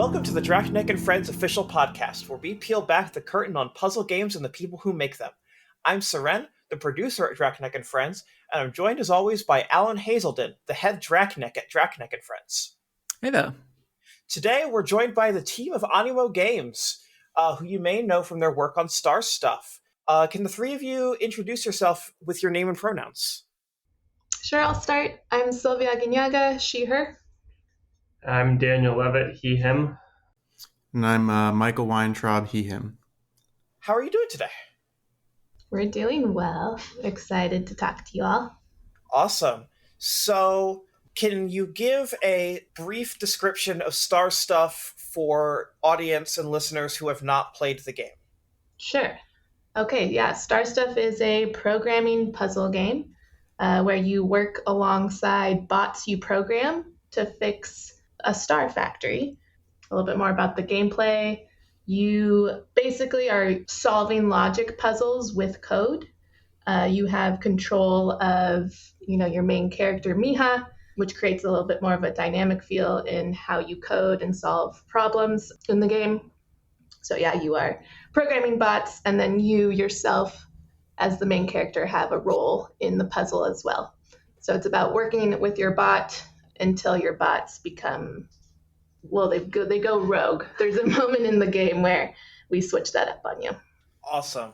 Welcome to the Drachneck and Friends official podcast, where we peel back the curtain on puzzle games and the people who make them. I'm Syrenne, the producer at Drachneck and Friends, and I'm joined as always by Alan Hazelden, the head Drachneck at Drachneck and Friends. Hey there. Today we're joined by the team of Ánimo Games, who you may know from their work on Star Stuff. Can the three of you introduce yourself with your name and pronouns? Sure, I'll start. I'm Sylvia Guinyaga, she, her. I'm Daniel Levitt, he, him. And I'm Michael Weintraub, he, him. How are you doing today? We're doing well. Excited to talk to you all. Awesome. So, can you give a brief description of Star Stuff for audience and listeners who have not played the game? Sure. Okay, yeah. Star Stuff is a programming puzzle game where you work alongside bots you program to fix a star factory. A little bit more about the gameplay. You basically are solving logic puzzles with code. You have control of, your main character, Miha, which creates a little bit more of a dynamic feel in how you code and solve problems in the game. So yeah, you are programming bots, and then you yourself, as the main character, have a role in the puzzle as well. So it's about working with your bot until your bots become, they go rogue. There's a moment in the game where we switch that up on you. Awesome.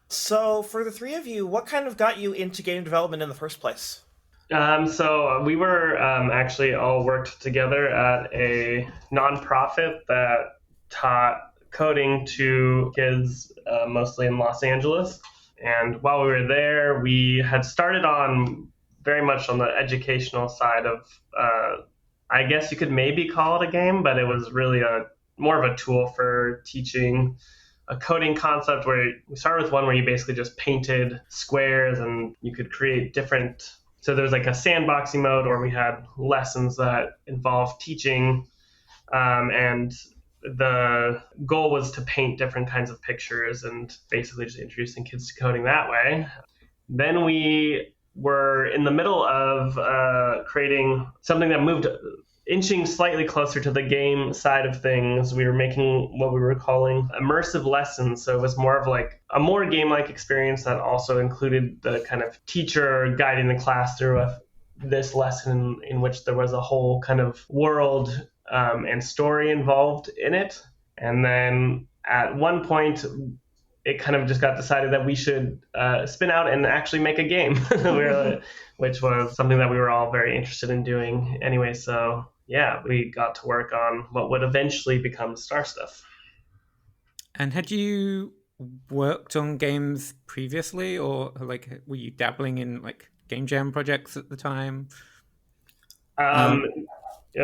So for the three of you, what kind of got you into game development in the first place? So we were actually all worked together at a nonprofit that taught coding to kids mostly in Los Angeles. And while we were there, we had started on very much on the educational side of, I guess you could maybe call it a game, but it was really more of a tool for teaching a coding concept where we started with one where you basically just painted squares and you could create different. So there's like a sandboxing mode, or we had lessons that involved teaching, and the goal was to paint different kinds of pictures and basically just introducing kids to coding that way. Then we were in the middle of creating something that moved, inching slightly closer to the game side of things. We were making what we were calling immersive lessons. So it was more of like a more game-like experience that also included the kind of teacher guiding the class through this lesson in which there was a whole kind of world and story involved in it. And then at one point, it kind of just got decided that we should spin out and actually make a game, which was something that we were all very interested in doing anyway. So yeah, we got to work on what would eventually become Star Stuff. And had you worked on games previously, or like were you dabbling in like game jam projects at the time? Yeah,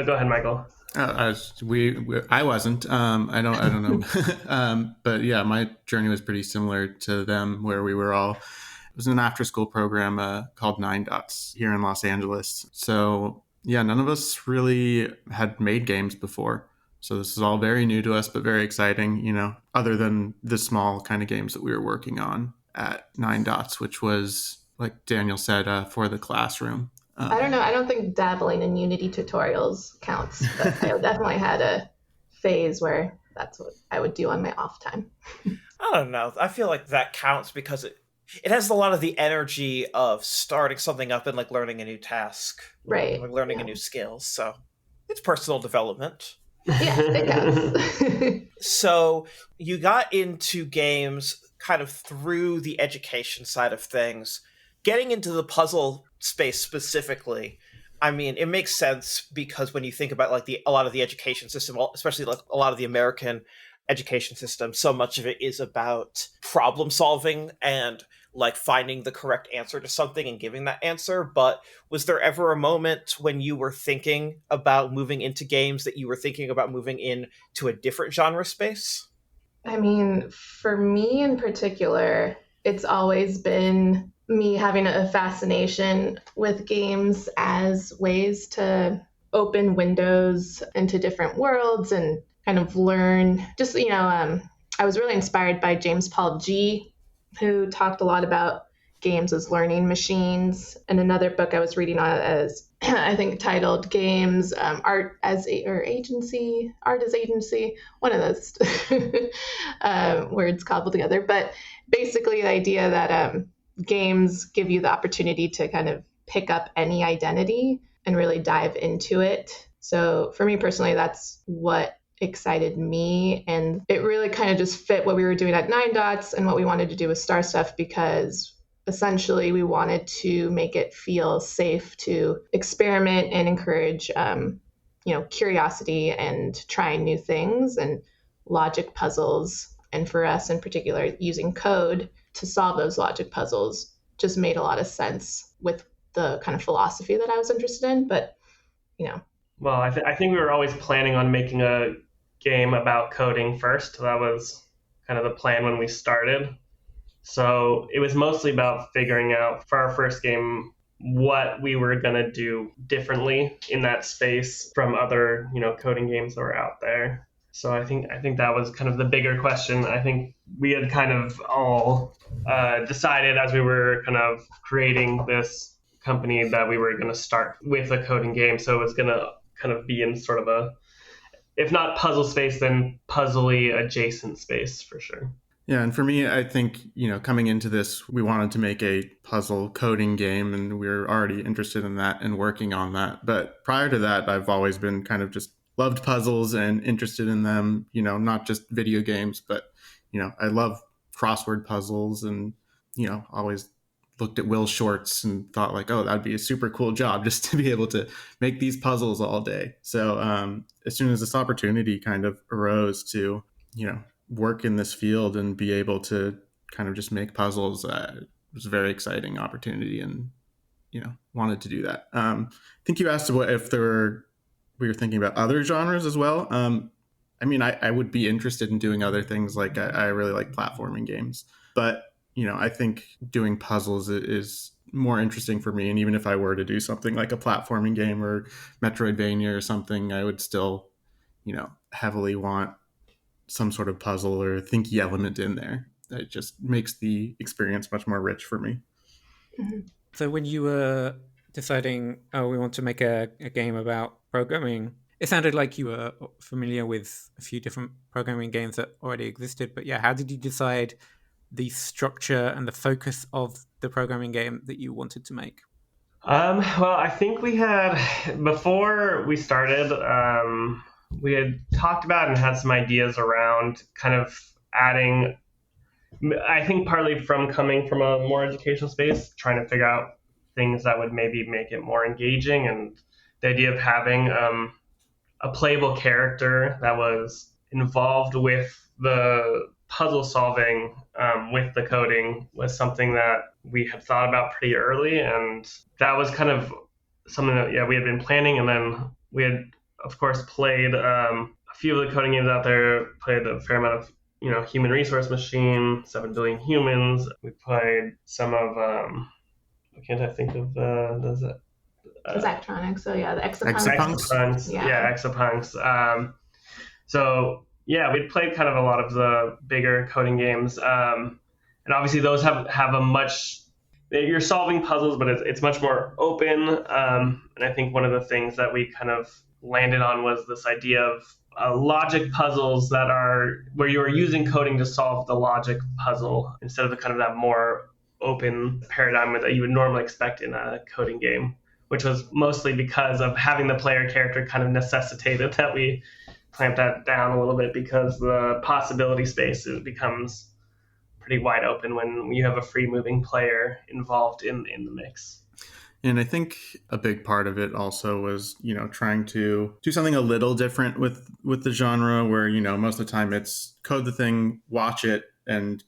go ahead, Michael. I wasn't. I don't know. But yeah, my journey was pretty similar to them, where we were all. It was an after-school program called 9 Dots here in Los Angeles. So yeah, none of us really had made games before. So this is all very new to us, but very exciting. Other than the small kind of games that we were working on at 9 Dots, which was, like Daniel said, for the classroom. I don't know. I don't think dabbling in Unity tutorials counts, but I definitely had a phase where that's what I would do on my off time. I don't know. I feel like that counts because it has a lot of the energy of starting something up and like learning a new task, right? Like learning a new skill. So it's personal development. Yeah, it counts. So you got into games kind of through the education side of things. Getting into the space specifically, I mean, it makes sense because when you think about like a lot of the education system, especially like a lot of the American education system, so much of it is about problem solving and like finding the correct answer to something and giving that answer. But was there ever a moment when you were thinking about moving into games that you were thinking about moving into a different genre space? I mean, for me in particular, it's always been me having a fascination with games as ways to open windows into different worlds and kind of learn. Just, I was really inspired by James Paul G, who talked a lot about games as learning machines. And another book I was reading on as I think titled Games, Art as Agency, Art as Agency, one of those words cobbled together. But basically the idea that games give you the opportunity to kind of pick up any identity and really dive into it. So for me personally, that's what excited me, and it really kind of just fit what we were doing at Nine Dots and what we wanted to do with Star Stuff, because essentially we wanted to make it feel safe to experiment and encourage curiosity and trying new things, and logic puzzles, and for us in particular using code to solve those logic puzzles just made a lot of sense with the kind of philosophy that I was interested in. But well, I think we were always planning on making a game about coding first. That was kind of the plan when we started. So it was mostly about figuring out for our first game what we were going to do differently in that space from other, coding games that were out there. So I think that was kind of the bigger question. I think we had kind of all decided as we were kind of creating this company that we were going to start with a coding game. So it was going to kind of be in sort of a, if not puzzle space, then puzzly adjacent space for sure. Yeah, and for me, I think, coming into this, we wanted to make a puzzle coding game, and we were already interested in that and working on that. But prior to that, I've always been kind of just loved puzzles and interested in them, not just video games, but, I love crossword puzzles, and, always looked at Will's shorts and thought like, oh, that'd be a super cool job just to be able to make these puzzles all day. So as soon as this opportunity kind of arose to, work in this field and be able to kind of just make puzzles, it was a very exciting opportunity, and, wanted to do that. I think you asked if we were thinking about other genres as well. I would be interested in doing other things. Like I really like platforming games, but I think doing puzzles is more interesting for me. And even if I were to do something like a platforming game or Metroidvania or something, I would still, heavily want some sort of puzzle or thinky element in there. It just makes the experience much more rich for me. Mm-hmm. So when you were deciding, we want to make a game about programming, it sounded like you were familiar with a few different programming games that already existed. But yeah, how did you decide the structure and the focus of the programming game that you wanted to make? Well, I think we had, before we started, we had talked about and had some ideas around kind of adding, I think partly from coming from a more educational space, trying to figure out things that would maybe make it more engaging, and the idea of having a playable character that was involved with the puzzle solving with the coding was something that we had thought about pretty early, and that was kind of something that we had been planning. And then we had, of course, played a few of the coding games out there, played a fair amount of Human Resource Machine, 7 Billion Humans. We played some of what can't I think of does it Zactronics. So yeah, the Exapunks. Yeah, Exapunks. So yeah, we'd played kind of a lot of the bigger coding games, and obviously those have a much, you're solving puzzles, but it's much more open. And I think one of the things that we kind of landed on was this idea of logic puzzles that are where you are using coding to solve the logic puzzle instead of the kind of that more open paradigm that you would normally expect in a coding game, which was mostly because of having the player character kind of necessitated that we clamp that down a little bit, because the possibility space becomes pretty wide open when you have a free moving player involved in the mix. And I think a big part of it also was, trying to do something a little different with the genre where, most of the time it's code the thing, watch it, and,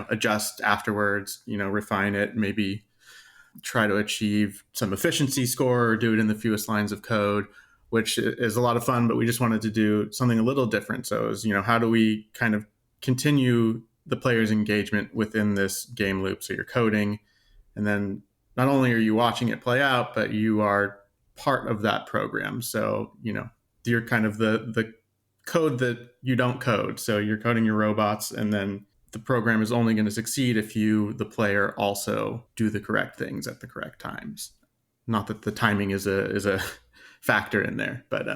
adjust afterwards, refine it, maybe try to achieve some efficiency score or do it in the fewest lines of code, which is a lot of fun, but we just wanted to do something a little different. So it was, how do we kind of continue the player's engagement within this game loop? So you're coding, and then not only are you watching it play out, but you are part of that program. So, you're kind of the code that you don't code. So you're coding your robots, and then the program is only going to succeed if you, the player, also do the correct things at the correct times. Not that the timing is a factor in there, but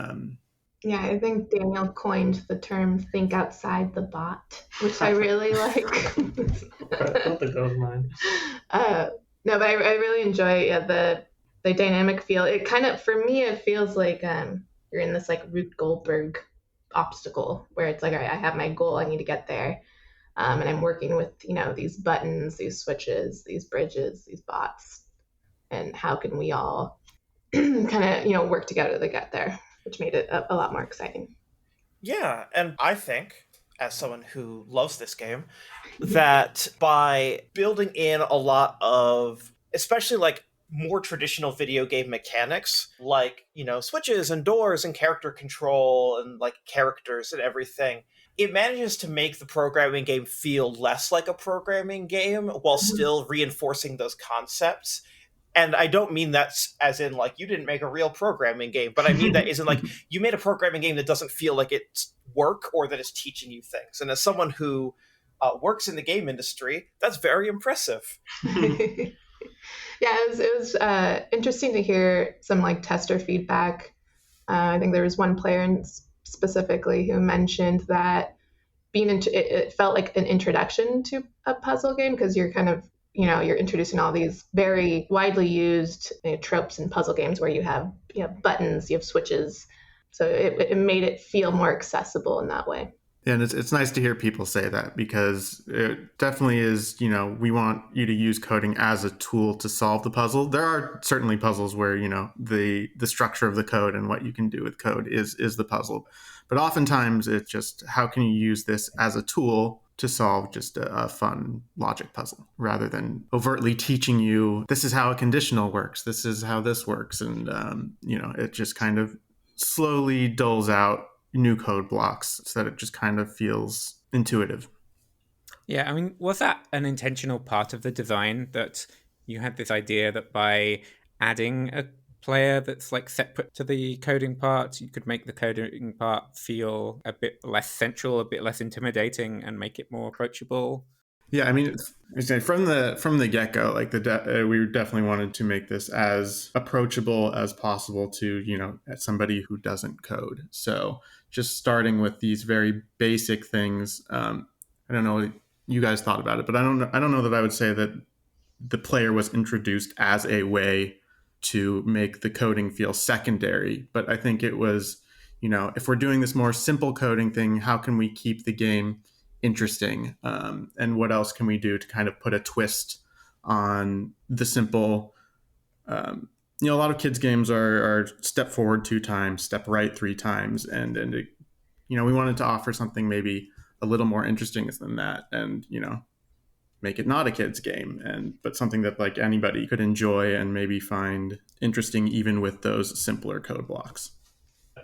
Yeah, I think Daniel coined the term "think outside the bot," which I really like. I don't think that was mine. No, but I really enjoy the dynamic feel. It kind of, for me, it feels like you're in this like Rube Goldberg obstacle where it's like, all right, I have my goal, I need to get there, and I'm working with these buttons, these switches, these bridges, these bots, and how can we all kind of work together to get there, which made it a lot more exciting. Yeah, and I think, as someone who loves this game, that by building in a lot of, especially like more traditional video game mechanics, like, switches and doors and character control and like characters and everything, it manages to make the programming game feel less like a programming game while still reinforcing those concepts. And I don't mean that as in like you didn't make a real programming game, but I mean that as in like you made a programming game that doesn't feel like it's work or that it's teaching you things. And as someone who works in the game industry, that's very impressive. Yeah, it was interesting to hear some like tester feedback. I think there was one player specifically who mentioned that it felt like an introduction to a puzzle game because you're kind of you're introducing all these very widely used tropes in puzzle games where you have buttons, you have switches, so it made it feel more accessible in that way. And it's nice to hear people say that because it definitely is, we want you to use coding as a tool to solve the puzzle. There are certainly puzzles where, the structure of the code and what you can do with code is the puzzle. But oftentimes it's just how can you use this as a tool to solve just a fun logic puzzle rather than overtly teaching you this is how a conditional works. This is how this works. And, it just kind of slowly dulls out new code blocks so that it just kind of feels intuitive. Yeah, I mean, was that an intentional part of the design that you had this idea that by adding a player that's like separate to the coding part, you could make the coding part feel a bit less central, a bit less intimidating, and make it more approachable? Yeah, I mean, from the get-go, like we definitely wanted to make this as approachable as possible to, somebody who doesn't code. So just starting with these very basic things, I don't know what you guys thought about it, but I don't know that I would say that the player was introduced as a way to make the coding feel secondary. But I think it was, if we're doing this more simple coding thing, how can we keep the game interesting, and what else can we do to kind of put a twist on the simple a lot of kids games are step forward 2 times, step right 3 times, and it, we wanted to offer something maybe a little more interesting than that, and make it not a kid's game, but something that like anybody could enjoy and maybe find interesting even with those simpler code blocks.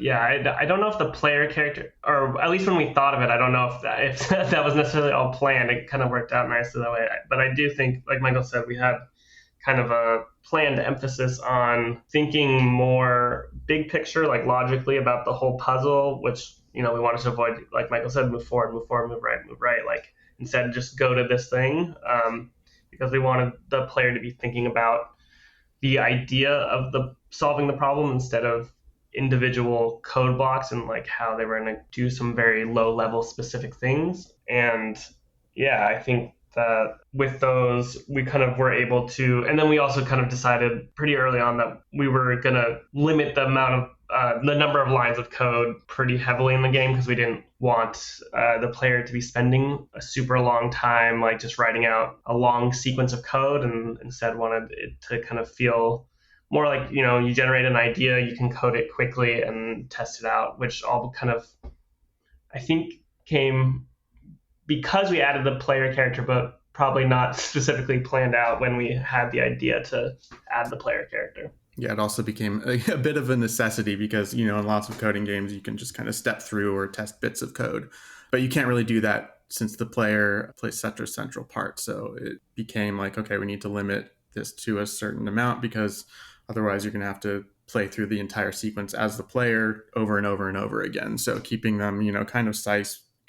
Yeah, I don't know if the player character, or at least when we thought of it, I don't know if that was necessarily all planned. It kind of worked out nicely that way. But I do think, like Michael said, we had kind of a planned emphasis on thinking more big picture, like logically about the whole puzzle, which, we wanted to avoid, like Michael said, move forward, move right. Like instead, just go to this thing, because we wanted the player to be thinking about the idea of solving the problem instead of individual code blocks and like how they were going to do some very low level specific things. And yeah, I think that with those, we kind of were able to, and then we also kind of decided pretty early on that we were going to limit the amount of the number of lines of code pretty heavily in the game, because we didn't want the player to be spending a super long time like just writing out a long sequence of code, and instead wanted it to kind of feel more like, you generate an idea, you can code it quickly and test it out, which all kind of, I think, came because we added the player character, but probably not specifically planned out when we had the idea to add the player character. Yeah, it also became a bit of a necessity because, in lots of coding games, you can just kind of step through or test bits of code, but you can't really do that since the player plays such a central part. So it became like, okay, we need to limit this to a certain amount because otherwise you're going to have to play through the entire sequence as the player over and over and over again. So keeping them, kind of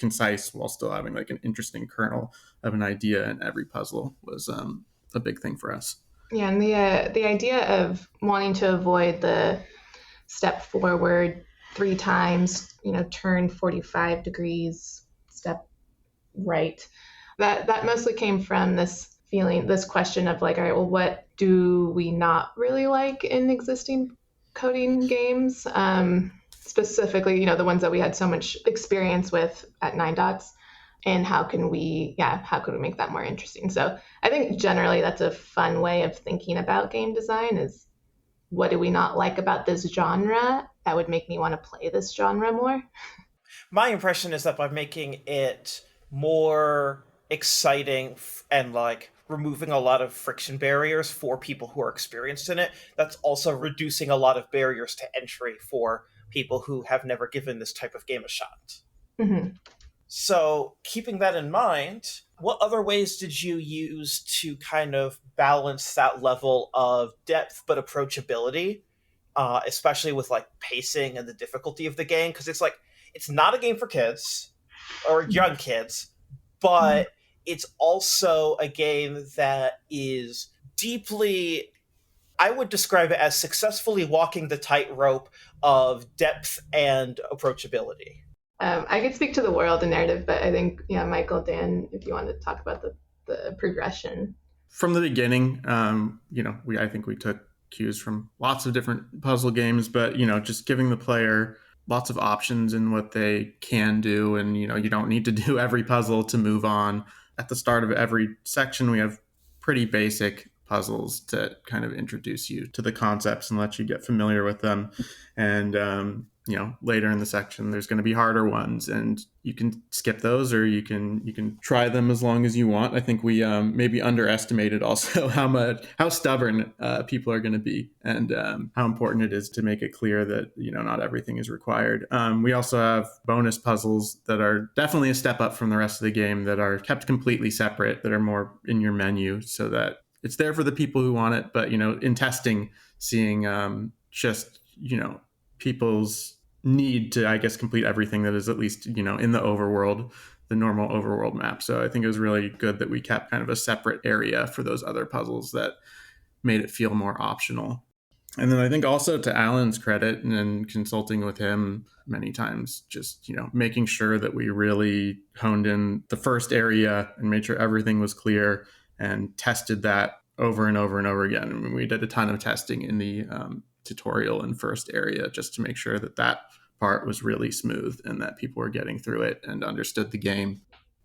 concise while still having like an interesting kernel of an idea in every puzzle was a big thing for us. Yeah, and the idea of wanting to avoid the step forward 3 times, turn 45 degrees, step right. That mostly came from this feeling, this question of like, all right, well, what do we not really like in existing coding games? Specifically, the ones that we had so much experience with at 9dots, and how can we make that more interesting? So I think generally that's a fun way of thinking about game design is, what do we not like about this genre that would make me want to play this genre more? My impression is that by making it more exciting and like removing a lot of friction barriers for people who are experienced in it, that's also reducing a lot of barriers to entry for people who have never given this type of game a shot. Mm-hmm. So, keeping that in mind, what other ways did you use to kind of balance that level of depth but approachability, especially with like pacing and the difficulty of the game? Because it's not a game for kids or young kids, but it's also a game that is deeply, I would describe it as successfully walking the tightrope of depth and approachability. I could speak to the world and narrative, but I think, Michael, Dan, if you want to talk about the progression. From the beginning, I think we took cues from lots of different puzzle games, but, just giving the player lots of options in what they can do. And, you don't need to do every puzzle to move on. At the start of every section, we have pretty basic puzzles to kind of introduce you to the concepts and let you get familiar with them. And, later in the section, there's going to be harder ones, and you can skip those, or you can try them as long as you want. I think we maybe underestimated also how stubborn people are going to be, and how important it is to make it clear that not everything is required. We also have bonus puzzles that are definitely a step up from the rest of the game, that are kept completely separate, that are more in your menu, so that it's there for the people who want it. But in testing, seeing people's need to, I guess, complete everything that is at least, in the overworld, the normal overworld map. So I think it was really good that we kept kind of a separate area for those other puzzles that made it feel more optional. And then I think also, to Alan's credit, and consulting with him many times, just, making sure that we really honed in the first area and made sure everything was clear and tested that over and over and over again. I mean, we did a ton of testing in the tutorial and first area just to make sure that part was really smooth and that people were getting through it and understood the game.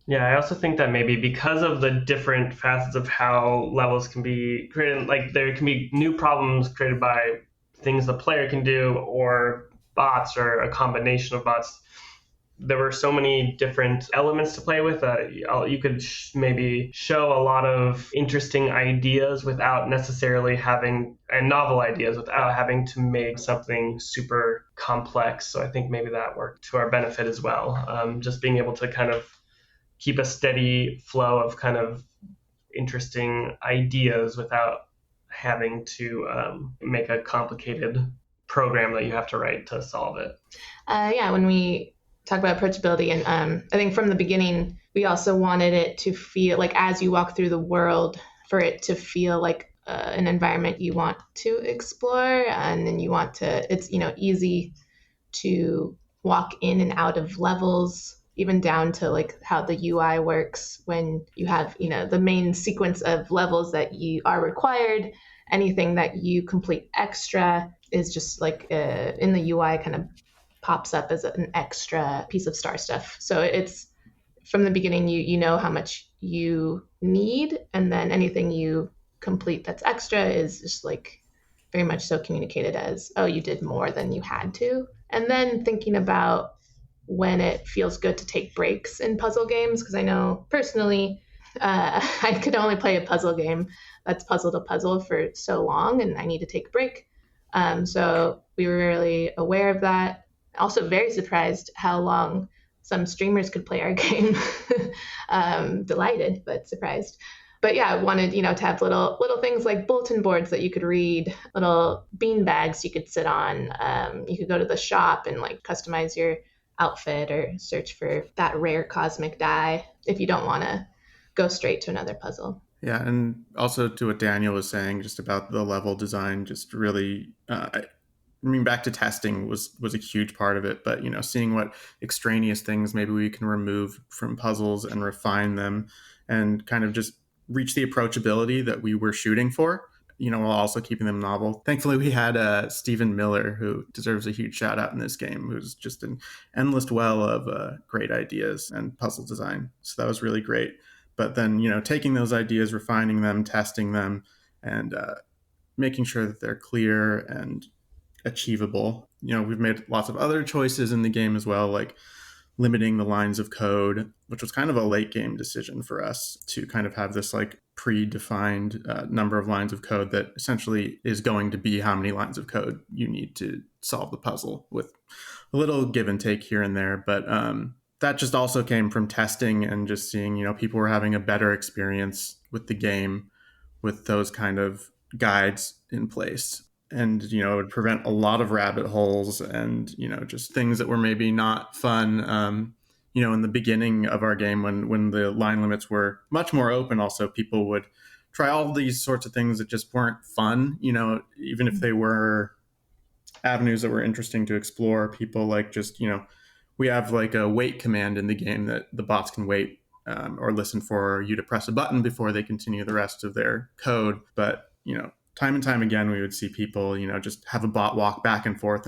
Yeah, I also think that maybe because of the different facets of how levels can be created, like there can be new problems created by things the player can do, or bots, or a combination of bots. There were so many different elements to play with. You could maybe show a lot of interesting ideas without necessarily having, and novel ideas without having to make something super complex. So I think maybe that worked to our benefit as well. Just being able to kind of keep a steady flow of kind of interesting ideas without having to make a complicated program that you have to write to solve it. When we talk about approachability, and I think from the beginning we also wanted it to feel like, as you walk through the world, for it to feel like an environment you want to explore, and then it's easy to walk in and out of levels, even down to like how the UI works when you have the main sequence of levels that you are required. Anything that you complete extra is just like in the UI kind of pops up as an extra piece of star stuff. So it's, from the beginning, you know how much you need, and then anything you complete that's extra is just like very much so communicated as, oh, you did more than you had to. And then thinking about when it feels good to take breaks in puzzle games, because I know personally I could only play a puzzle game that's puzzle to puzzle for so long, and I need to take a break. So we were really aware of that. Also very surprised how long some streamers could play our game. Delighted, but surprised. But yeah, I wanted, to have little things like bulletin boards that you could read, little bean bags you could sit on. You could go to the shop and like customize your outfit or search for that rare cosmic die if you don't want to go straight to another puzzle. Yeah, and also to what Daniel was saying, just about the level design, just really, back to testing was a huge part of it. But seeing what extraneous things maybe we can remove from puzzles and refine them, and kind of just reach the approachability that we were shooting for. While also keeping them novel. Thankfully, we had Stephen Miller, who deserves a huge shout out in this game, who's just an endless well of great ideas and puzzle design. So that was really great. But then, taking those ideas, refining them, testing them, and making sure that they're clear and achievable. We've made lots of other choices in the game as well, like limiting the lines of code, which was kind of a late game decision for us to kind of have this like predefined number of lines of code that essentially is going to be how many lines of code you need to solve the puzzle, with a little give and take here and there. But that just also came from testing and just seeing, people were having a better experience with the game with those kind of guides in place. And, it would prevent a lot of rabbit holes and, just things that were maybe not fun. In the beginning of our game, when the line limits were much more open, also people would try all these sorts of things that just weren't fun, even if they were avenues that were interesting to explore. People like just, we have like a wait command in the game that the bots can wait or listen for you to press a button before they continue the rest of their code. But, time and time again, we would see people, just have a bot walk back and forth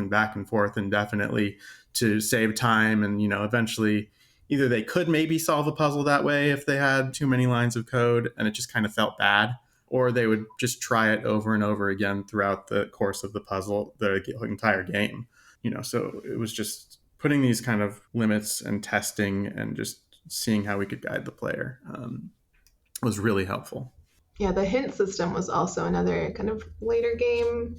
indefinitely to save time. And, eventually either they could maybe solve a puzzle that way if they had too many lines of code and it just kind of felt bad, or they would just try it over and over again throughout the course of the puzzle, the entire game. So it was just putting these kind of limits and testing and just seeing how we could guide the player was really helpful. Yeah, the hint system was also another kind of later game.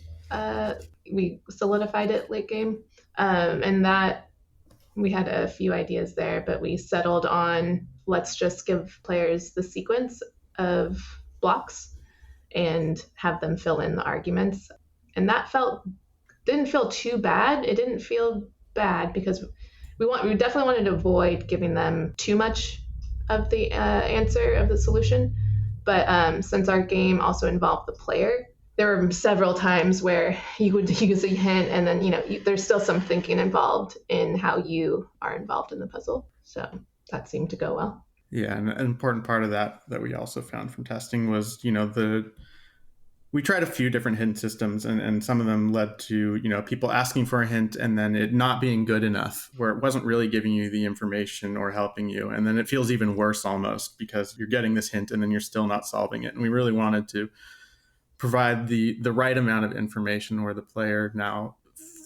We solidified it late game. And that we had a few ideas there, but we settled on let's just give players the sequence of blocks and have them fill in the arguments. And that didn't feel too bad. It didn't feel bad because we definitely wanted to avoid giving them too much of the answer of the solution. But since our game also involved the player, there were several times where you would use a hint and then, there's still some thinking involved in how you are involved in the puzzle. So that seemed to go well. Yeah, and an important part of that we also found from testing was, we tried a few different hint systems and some of them led to, people asking for a hint and then it not being good enough, where it wasn't really giving you the information or helping you. And then it feels even worse almost because you're getting this hint and then you're still not solving it. And we really wanted to provide the right amount of information where the player now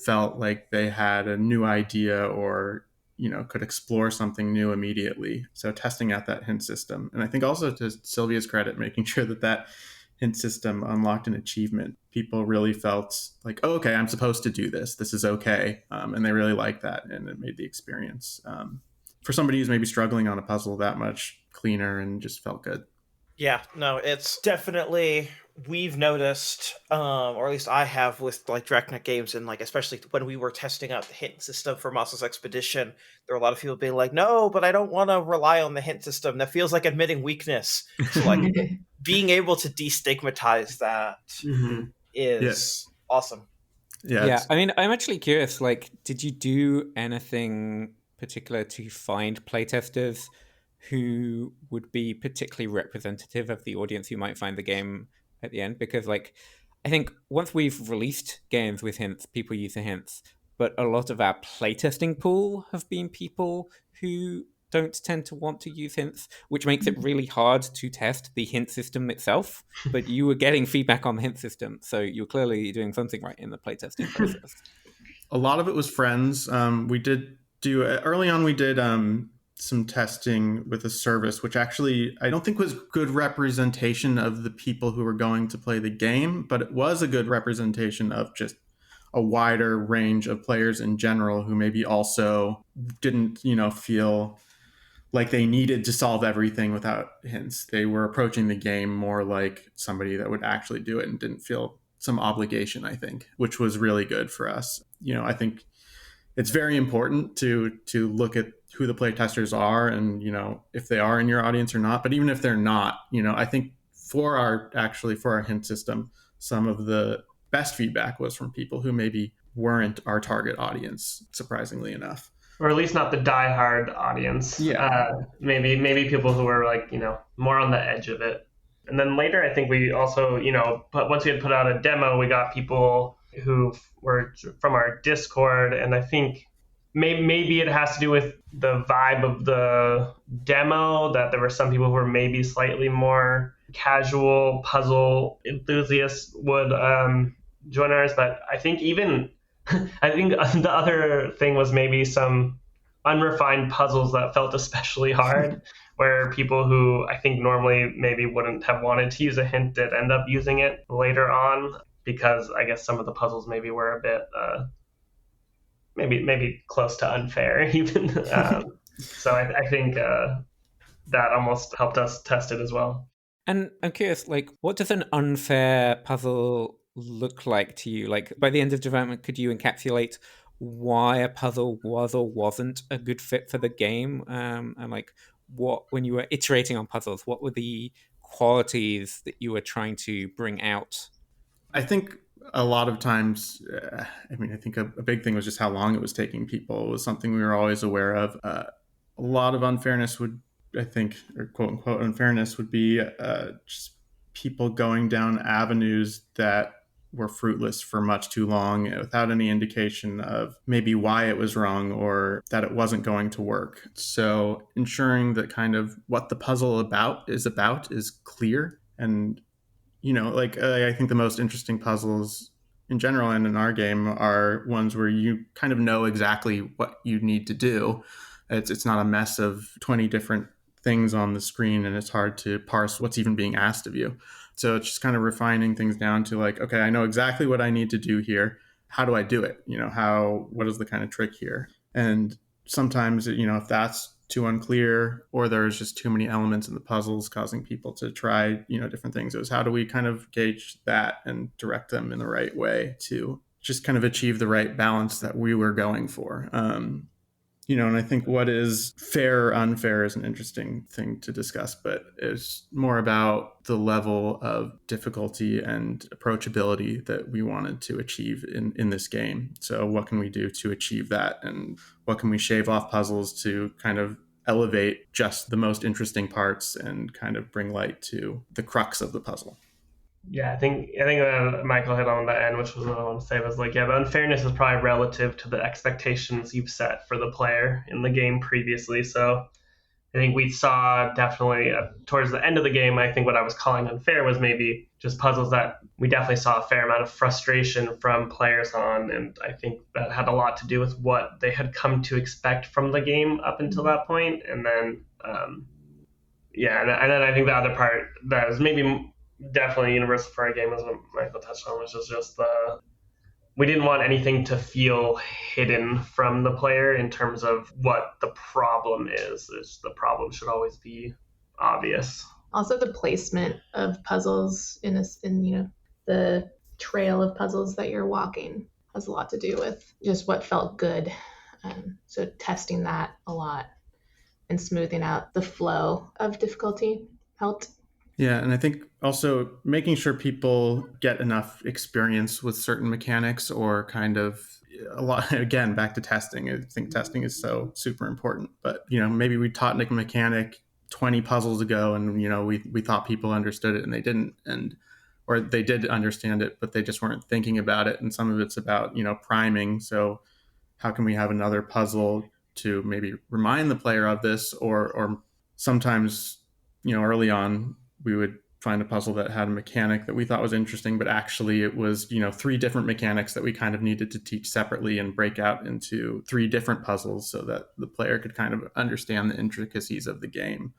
felt like they had a new idea or, could explore something new immediately. So testing out that hint system. And I think also, to Sylvia's credit, making sure that hint system unlocked an achievement. People really felt like, oh, okay, I'm supposed to do this. This is okay. And they really liked that. And it made the experience for somebody who's maybe struggling on a puzzle that much cleaner and just felt good. Yeah, no, it's definitely, we've noticed, or at least I have with like DirectNet games, and like especially when we were testing out the hint system for Mossos Expedition, there were a lot of people being like, no, but I don't want to rely on the hint system. That feels like admitting weakness. So like being able to destigmatize that is awesome. Yeah. I mean, I'm actually curious, like, did you do anything particular to find playtesters who would be particularly representative of the audience who might find the game at the end? Because, like, I think once we've released games with hints, people use the hints, but a lot of our playtesting pool have been people who don't tend to want to use hints, which makes it really hard to test the hint system itself. But you were getting feedback on the hint system, so you're clearly doing something right in the playtesting process. A lot of it was friends. We did do early on. We did some testing with a service, which actually I don't think was good representation of the people who were going to play the game, but it was a good representation of just a wider range of players in general who maybe also didn't, feel like they needed to solve everything without hints. They were approaching the game more like somebody that would actually do it and didn't feel some obligation, I think, which was really good for us. I think it's very important to look at who the play testers are and, if they are in your audience or not. But even if they're not, I think for our hint system, some of the best feedback was from people who maybe weren't our target audience, surprisingly enough. Or at least not the diehard audience. Yeah. Maybe people who were like, more on the edge of it. And then later, I think we also, once we had put out a demo, we got people who were from our Discord. And I think maybe it has to do with the vibe of the demo, that there were some people who were maybe slightly more casual puzzle enthusiasts would join ours. But I think I think the other thing was maybe some unrefined puzzles that felt especially hard, where people who I think normally maybe wouldn't have wanted to use a hint did end up using it later on, because I guess some of the puzzles maybe were a bit maybe close to unfair even. So I think that almost helped us test it as well. And I'm curious, like, what does an unfair puzzle look like to you? Like, by the end of development, could you encapsulate why a puzzle was or wasn't a good fit for the game? And like, when you were iterating on puzzles, what were the qualities that you were trying to bring out? I think a lot of times, I think a big thing was just how long it was taking people. It was something we were always aware of. A lot of unfairness would, I think, or quote unquote unfairness would be just people going down avenues that were fruitless for much too long without any indication of maybe why it was wrong or that it wasn't going to work. So ensuring that kind of what the puzzle is clear. And, I think the most interesting puzzles in general and in our game are ones where you kind of know exactly what you need to do. It's not a mess of 20 different things on the screen, and it's hard to parse what's even being asked of you. So it's just kind of refining things down to like, okay, I know exactly what I need to do here. How do I do it? What is the kind of trick here? And sometimes, if that's too unclear or there's just too many elements in the puzzles causing people to try, different things, it was how do we kind of gauge that and direct them in the right way to just kind of achieve the right balance that we were going for. And I think what is fair or unfair is an interesting thing to discuss, but it's more about the level of difficulty and approachability that we wanted to achieve in this game. So what can we do to achieve that? And what can we shave off puzzles to kind of elevate just the most interesting parts and kind of bring light to the crux of the puzzle? Yeah, I think Michael hit on the end, which was what I want to say, was like, yeah, the unfairness is probably relative to the expectations you've set for the player in the game previously. So I think we saw definitely towards the end of the game, I think what I was calling unfair was maybe just puzzles that we definitely saw a fair amount of frustration from players on. And I think that had a lot to do with what they had come to expect from the game up until that point. And then, and then I think the other part that was maybe definitely universal for our game, as what Michael touched on, which is just we didn't want anything to feel hidden from the player in terms of what the problem is. The problem should always be obvious. Also, the placement of puzzles in the trail of puzzles that you're walking has a lot to do with just what felt good. So testing that a lot and smoothing out the flow of difficulty helped. Yeah, and I think also making sure people get enough experience with certain mechanics or kind of a lot, again, back to testing. I think testing is so super important. But, maybe we taught Nick a mechanic 20 puzzles ago and, we thought people understood it and they didn't. Or they did understand it, but they just weren't thinking about it. And some of it's about, priming. So how can we have another puzzle to maybe remind the player of this? Or sometimes, early on, we would find a puzzle that had a mechanic that we thought was interesting, but actually it was, 3 different mechanics that we kind of needed to teach separately and break out into 3 different puzzles so that the player could kind of understand the intricacies of the game.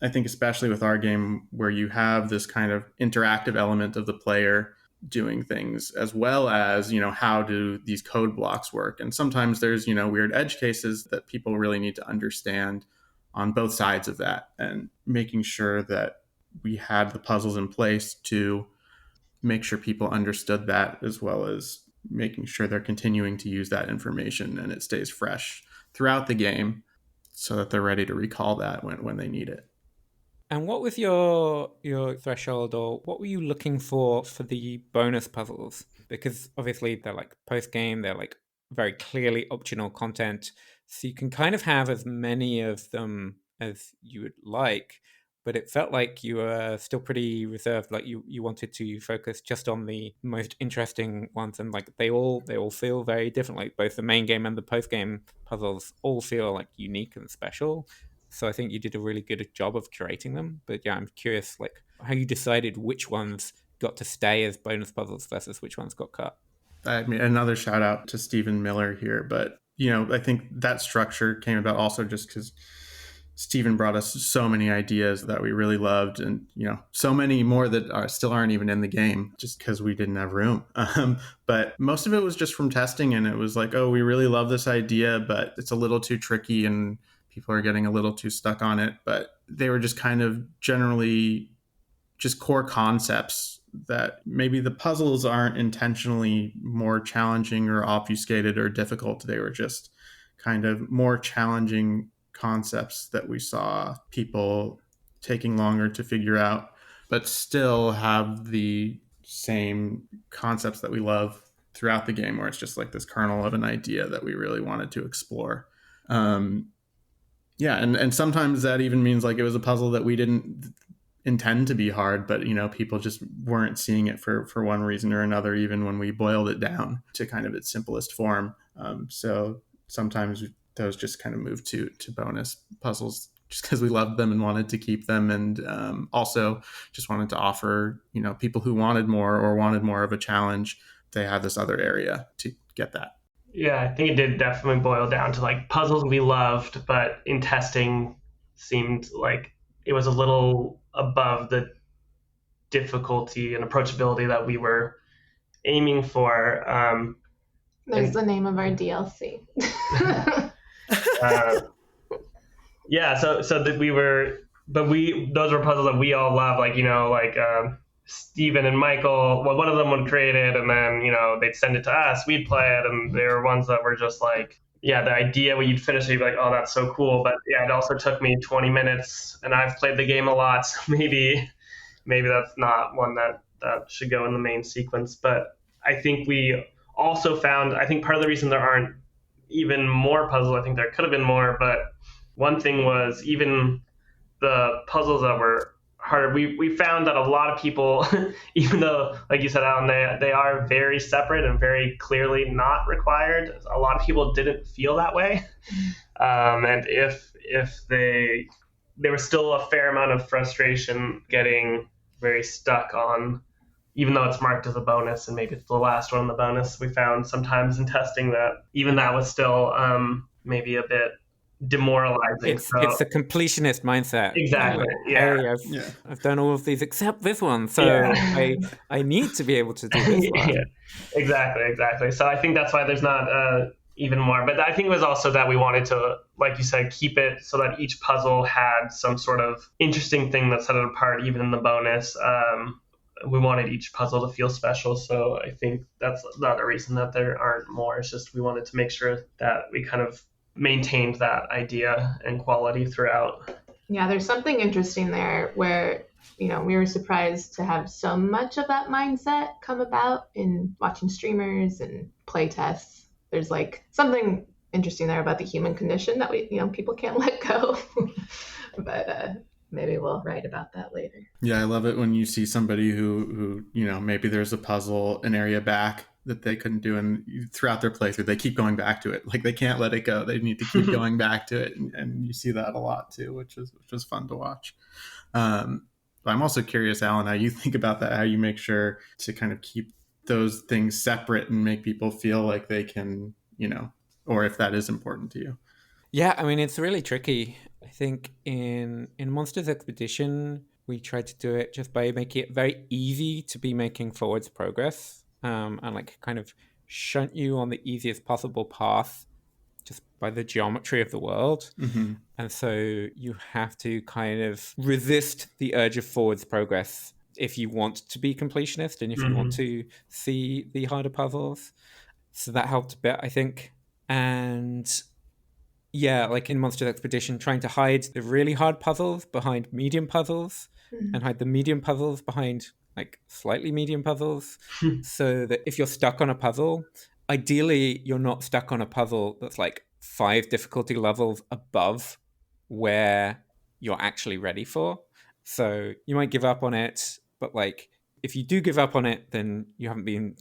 I think especially with our game where you have this kind of interactive element of the player doing things as well as, how do these code blocks work? And sometimes there's, weird edge cases that people really need to understand on both sides of that, and making sure that we had the puzzles in place to make sure people understood that, as well as making sure they're continuing to use that information and it stays fresh throughout the game so that they're ready to recall that when they need it. And what was your threshold, or what were you looking for the bonus puzzles? Because obviously they're like post game, they're like very clearly optional content, so you can kind of have as many of them as you would like. But it felt like you were still pretty reserved. Like you wanted to focus just on the most interesting ones, and like they all feel very different. Like both the main game and the post game puzzles all feel like unique and special. So I think you did a really good job of curating them. But yeah, I'm curious, like how you decided which ones got to stay as bonus puzzles versus which ones got cut. I mean, another shout out to Stephen Miller here, but I think that structure came about also just because Stephen brought us so many ideas that we really loved, and so many more that still aren't even in the game just because we didn't have room. But most of it was just from testing, and it was like, oh, we really love this idea, but it's a little too tricky and people are getting a little too stuck on it. But they were just kind of generally just core concepts that maybe the puzzles aren't intentionally more challenging or obfuscated or difficult. They were just kind of more challenging concepts that we saw people taking longer to figure out, but still have the same concepts that we love throughout the game, where it's just like this kernel of an idea that we really wanted to explore. And sometimes that even means like it was a puzzle that we didn't intend to be hard, but people just weren't seeing it for one reason or another, even when we boiled it down to kind of its simplest form. So sometimes those just kind of moved to bonus puzzles just because we loved them and wanted to keep them, and also just wanted to offer people who wanted more or wanted more of a challenge, they have this other area to get that. Yeah, I think it did definitely boil down to like puzzles we loved, but in testing seemed like it was a little above the difficulty and approachability that we were aiming for. There's the name of our DLC. So that we were, but those were puzzles that we all love, like Steven and Michael. Well, one of them would create it, and then they'd send it to us, we'd play it, and there were ones that were just like, yeah, the idea when you'd finish it, you'd be like, oh, that's so cool. But yeah, it also took me 20 minutes, and I've played the game a lot, so maybe that's not one that should go in the main sequence. But I think we also found, I think part of the reason there aren't even more puzzles, I think there could have been more, but one thing was even the puzzles that were harder, we found that a lot of people, even though, like you said, Alan, they are very separate and very clearly not required, a lot of people didn't feel that way. And if there was still a fair amount of frustration getting very stuck on, even though it's marked as a bonus and maybe it's the last one on the bonus, we found sometimes in testing that even that was still maybe a bit demoralizing. It's the completionist mindset. Exactly. Hey, I've done all of these except this one, so I need to be able to do this one. Yeah. Exactly. So I think that's why there's not even more. But I think it was also that we wanted to, like you said, keep it so that each puzzle had some sort of interesting thing that set it apart, even in the bonus. We wanted each puzzle to feel special, so I think that's not a reason that there aren't more. It's just we wanted to make sure that we kind of maintained that idea and quality throughout. Yeah, there's something interesting there where, we were surprised to have so much of that mindset come about in watching streamers and play tests. There's like something interesting there about the human condition that we, people can't let go. But maybe we'll write about that later. Yeah, I love it when you see somebody who maybe there's a puzzle an area back that they couldn't do, and throughout their playthrough they keep going back to it. Like they can't let it go, they need to keep going back to it, and you see that a lot too, which is fun to watch. But I'm also curious, Alan, how you think about that, how you make sure to kind of keep those things separate and make people feel like they can, or if that is important to you. Yeah, I mean, it's really tricky. I think in Monsters Expedition, we tried to do it just by making it very easy to be making forwards progress, and like kind of shunt you on the easiest possible path just by the geometry of the world. Mm-hmm. And so you have to kind of resist the urge of forwards progress if you want to be completionist and if you want to see the harder puzzles. So that helped a bit, I think. And yeah, like in Monsters Expedition, trying to hide the really hard puzzles behind medium puzzles and hide the medium puzzles behind like slightly medium puzzles, so that if you're stuck on a puzzle, ideally you're not stuck on a puzzle that's like 5 difficulty levels above where you're actually ready for. So you might give up on it, but like if you do give up on it, then you haven't been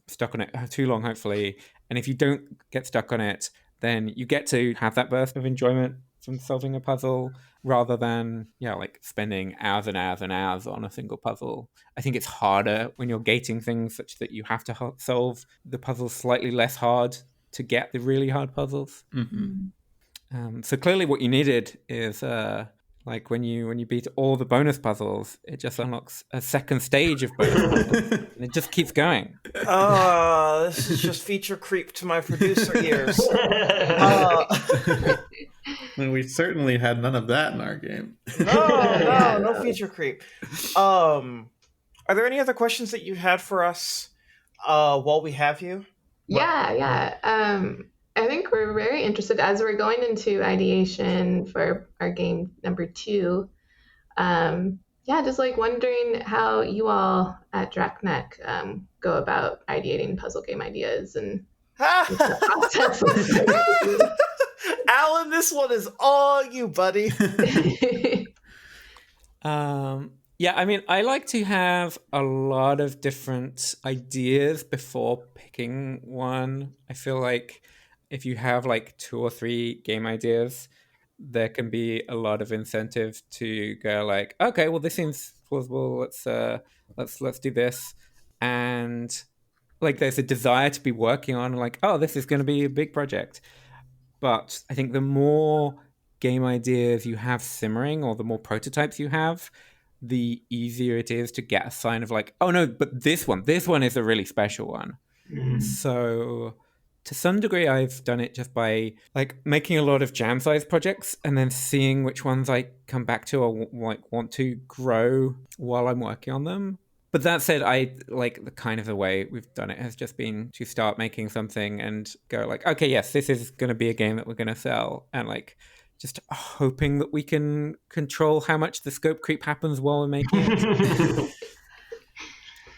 stuck on it too long, hopefully. And if you don't get stuck on it, then you get to have that burst of enjoyment from solving a puzzle rather than, like spending hours and hours and hours on a single puzzle. I think it's harder when you're gating things such that you have to solve the puzzles slightly less hard to get the really hard puzzles. So clearly what you needed is like when you beat all the bonus puzzles, it just unlocks a second stage of bonus puzzles, and it just keeps going. Oh, this is just feature creep to my producer ears. And we certainly had none of that in our game. No feature creep. Are there any other questions that you had for us while we have you? Yeah. I think we're very interested as we're going into ideation for our game number 2. Just like wondering how you all at Draknek go about ideating puzzle game ideas and the processes. Alan, this one is all you, buddy. I mean, I like to have a lot of different ideas before picking one. I feel like if you have like 2 or 3 game ideas, there can be a lot of incentive to go like, okay, well, this seems plausible. Let's do this. And like, there's a desire to be working on like, oh, this is going to be a big project. But I think the more game ideas you have simmering, or the more prototypes you have, the easier it is to get a sign of like, oh no, but this one is a really special one. So to some degree, I've done it just by like making a lot of jam-sized projects and then seeing which ones I come back to or like want to grow while I'm working on them. But that said, I like the way we've done it has just been to start making something and go like, okay, yes, this is going to be a game that we're going to sell, and like just hoping that we can control how much the scope creep happens while we're making it.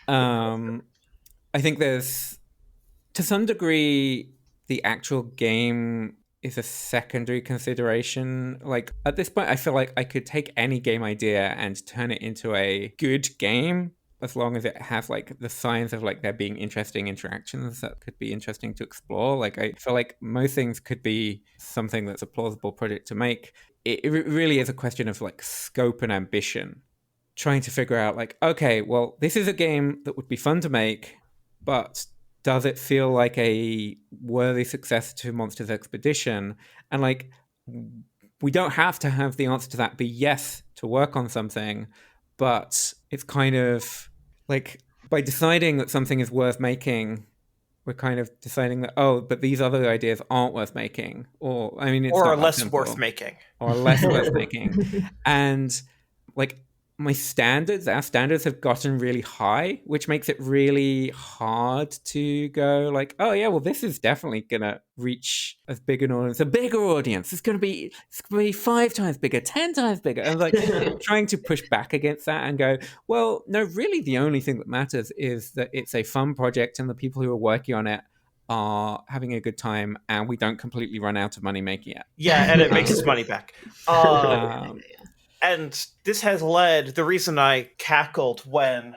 I think there's, to some degree, the actual game is a secondary consideration. Like at this point, I feel like I could take any game idea and turn it into a good game, as long as it has like the signs of like there being interesting interactions that could be interesting to explore. Like I feel like most things could be something that's a plausible project to make. It really is a question of like scope and ambition, trying to figure out like, okay, well, this is a game that would be fun to make, but does it feel like a worthy success to Monsters Expedition? And like, we don't have to have the answer to that be yes to work on something, but it's kind of like by deciding that something is worth making, we're kind of deciding that, oh, but these other ideas aren't worth making, or I mean, it's or not less simple. worth making, or less worth making, and like our standards have gotten really high, which makes it really hard to go like, oh yeah, well, this is definitely gonna reach as big an audience, a bigger audience. It's gonna be 5 times bigger, 10 times bigger, and like trying to push back against that and go, well, no, really, the only thing that matters is that it's a fun project and the people who are working on it are having a good time, and we don't completely run out of money making it. Yeah, and it makes its money back. And this has led, the reason I cackled when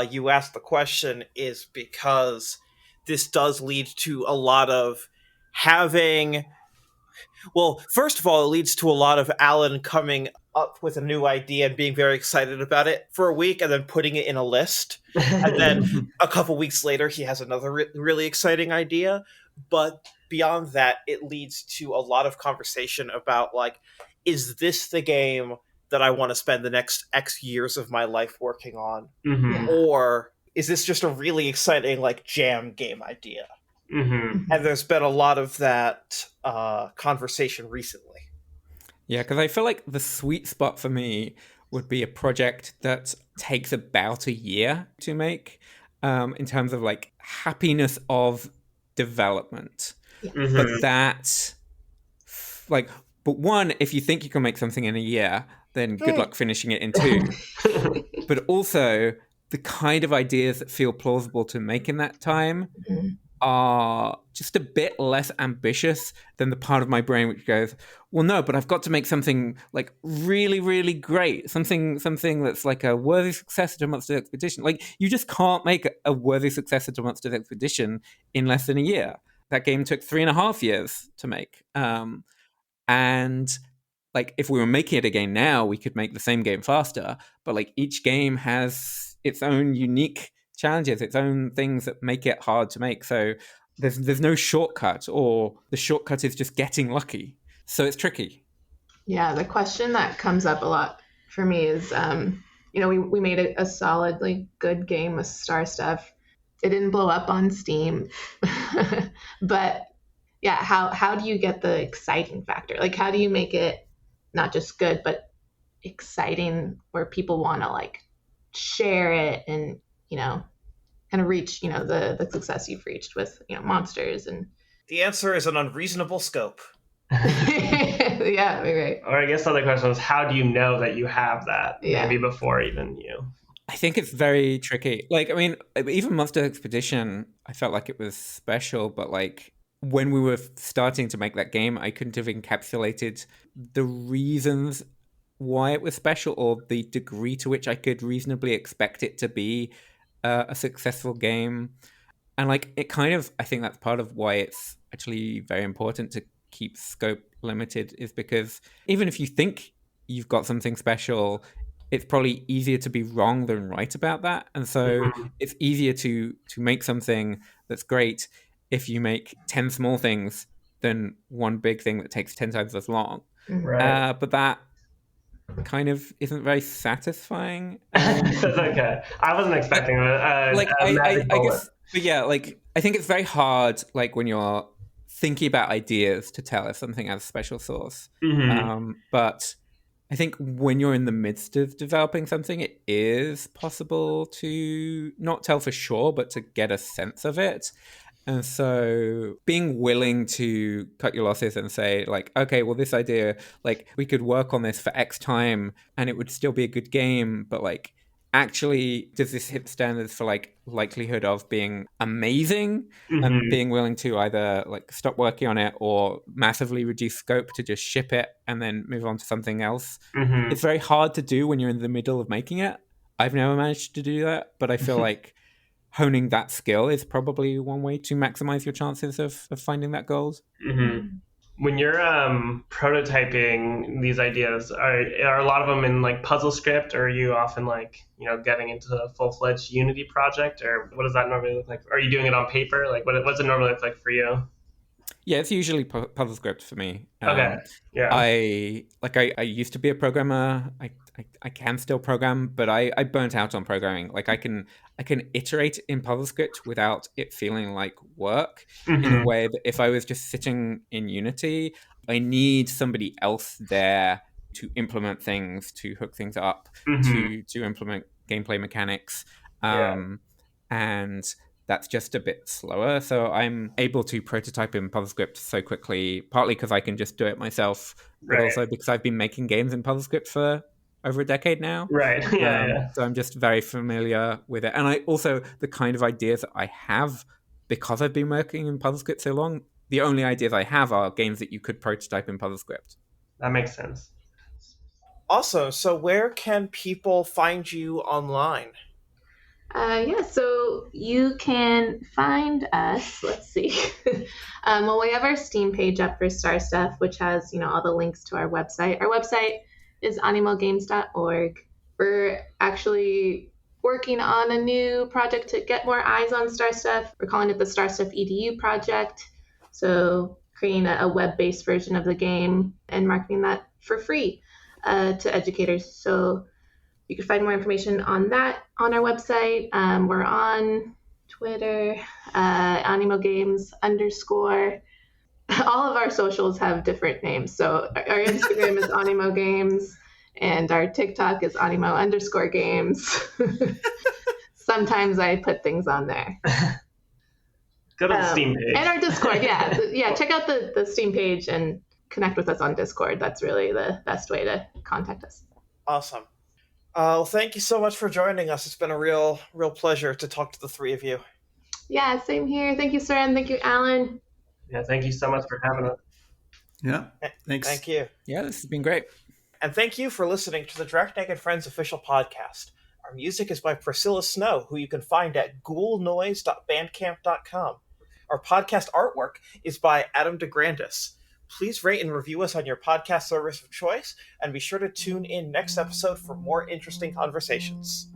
you asked the question is because this does lead to a lot of having, well, first of all, it leads to a lot of Alan coming up with a new idea and being very excited about it for a week and then putting it in a list. And then a couple weeks later, he has another really exciting idea. But beyond that, it leads to a lot of conversation about like, is this the game that I want to spend the next X years of my life working on? Mm-hmm. Or is this just a really exciting like jam game idea? Mm-hmm. And there's been a lot of that conversation recently. Yeah, because I feel like the sweet spot for me would be a project that takes about a year to make, in terms of like happiness of development. Mhm. But that's like, but one, if you think you can make something in a year, then good luck finishing it in 2. But also, the kind of ideas that feel plausible to make in that time Mhm. are just a bit less ambitious than the part of my brain which goes, well, no, but I've got to make something like really, really great, something that's like a worthy successor to Monsters Expedition. Like, you just can't make a worthy successor to Monsters Expedition in less than a year. That game took 3.5 years to make. And like, if we were making it again now, we could make the same game faster. But like, each game has its own unique challenges, its own things that make it hard to make. So there's no shortcut, or the shortcut is just getting lucky. So it's tricky. Yeah, the question that comes up a lot for me is, we made a solidly good game with Star Stuff. It didn't blow up on Steam, but yeah, how do you get the exciting factor? Like, how do you make it not just good, but exciting, where people want to like share it and, kind of reach, the success you've reached with, monsters and. The answer is an unreasonable scope. Yeah, right. Or I guess the other question was, how do you know that you have that? Yeah. Maybe before even you. I think it's very tricky. Like, I mean, even Monster Expedition, I felt like it was special, but like, when we were starting to make that game, I couldn't have encapsulated the reasons why it was special, or the degree to which I could reasonably expect it to be a successful game. And like, it kind of, I think that's part of why it's actually very important to keep scope limited, is because even if you think you've got something special, it's probably easier to be wrong than right about that. And so it's easier to make something that's great if you make 10 small things than one big thing that takes 10 times as long. Right. But that kind of isn't very satisfying. That's okay. I wasn't expecting a magic I bullet. guess, but yeah, like, I think it's very hard, like, when you're thinking about ideas, to tell if something has a special sauce. But I think when you're in the midst of developing something, it is possible to not tell for sure, but to get a sense of it. And so being willing to cut your losses and say, like, okay, well, this idea, like, we could work on this for X time and it would still be a good game, but like, actually, does this hit standards for like likelihood of being amazing? And being willing to either like stop working on it or massively reduce scope to just ship it and then move on to something else. It's very hard to do when you're in the middle of making it. I've never managed to do that, but I feel like honing that skill is probably one way to maximize your chances of finding that gold. When you're prototyping these ideas, are a lot of them in like puzzle script, or are you often like, getting into a full-fledged Unity project, or what does that normally look like? Are you doing it on paper? Like, what's it normally look like for you? Yeah, it's usually puzzle script for me. Okay. Yeah. I used to be a programmer. I can still program, but I burnt out on programming. Like, I can iterate in puzzle script without it feeling like work, in a way that if I was just sitting in Unity, I need somebody else there to implement things, to hook things up, to implement gameplay mechanics. And that's just a bit slower. So I'm able to prototype in PuzzleScript so quickly, partly because I can just do it myself, but also because I've been making games in PuzzleScript for over a decade now. Right. Yeah. So I'm just very familiar with it. And I also, the kind of ideas that I have, because I've been working in PuzzleScript so long, the only ideas I have are games that you could prototype in PuzzleScript. That makes sense. Also, so where can people find you online? So you can find us, let's see. Well, we have our Steam page up for Star Stuff, which has, all the links to our website. Our website is animogames.org. We're actually working on a new project to get more eyes on Star Stuff. We're calling it the Star Stuff EDU project. So creating a web-based version of the game and marketing that for free to educators. So you can find more information on that on our website. We're on Twitter, Ánimo Games _ all of our socials have different names. So our Instagram is Ánimo Games. And our TikTok is Ánimo_Games. Sometimes I put things on there. Go to the Steam page. And our Discord, yeah. Check out the Steam page and connect with us on Discord. That's really the best way to contact us. Awesome. Well, thank you so much for joining us. It's been a real pleasure to talk to the three of you. Yeah, same here. Thank you, Syrenne. Thank you, Alan. Yeah, thank you so much for having us. Yeah, thanks. Thank you. Yeah, this has been great. And thank you for listening to the Direct Naked Friends official podcast. Our music is by Priscilla Snow, who you can find at ghoulnoise.bandcamp.com. Our podcast artwork is by Adam DeGrandis. Please rate and review us on your podcast service of choice, and be sure to tune in next episode for more interesting conversations.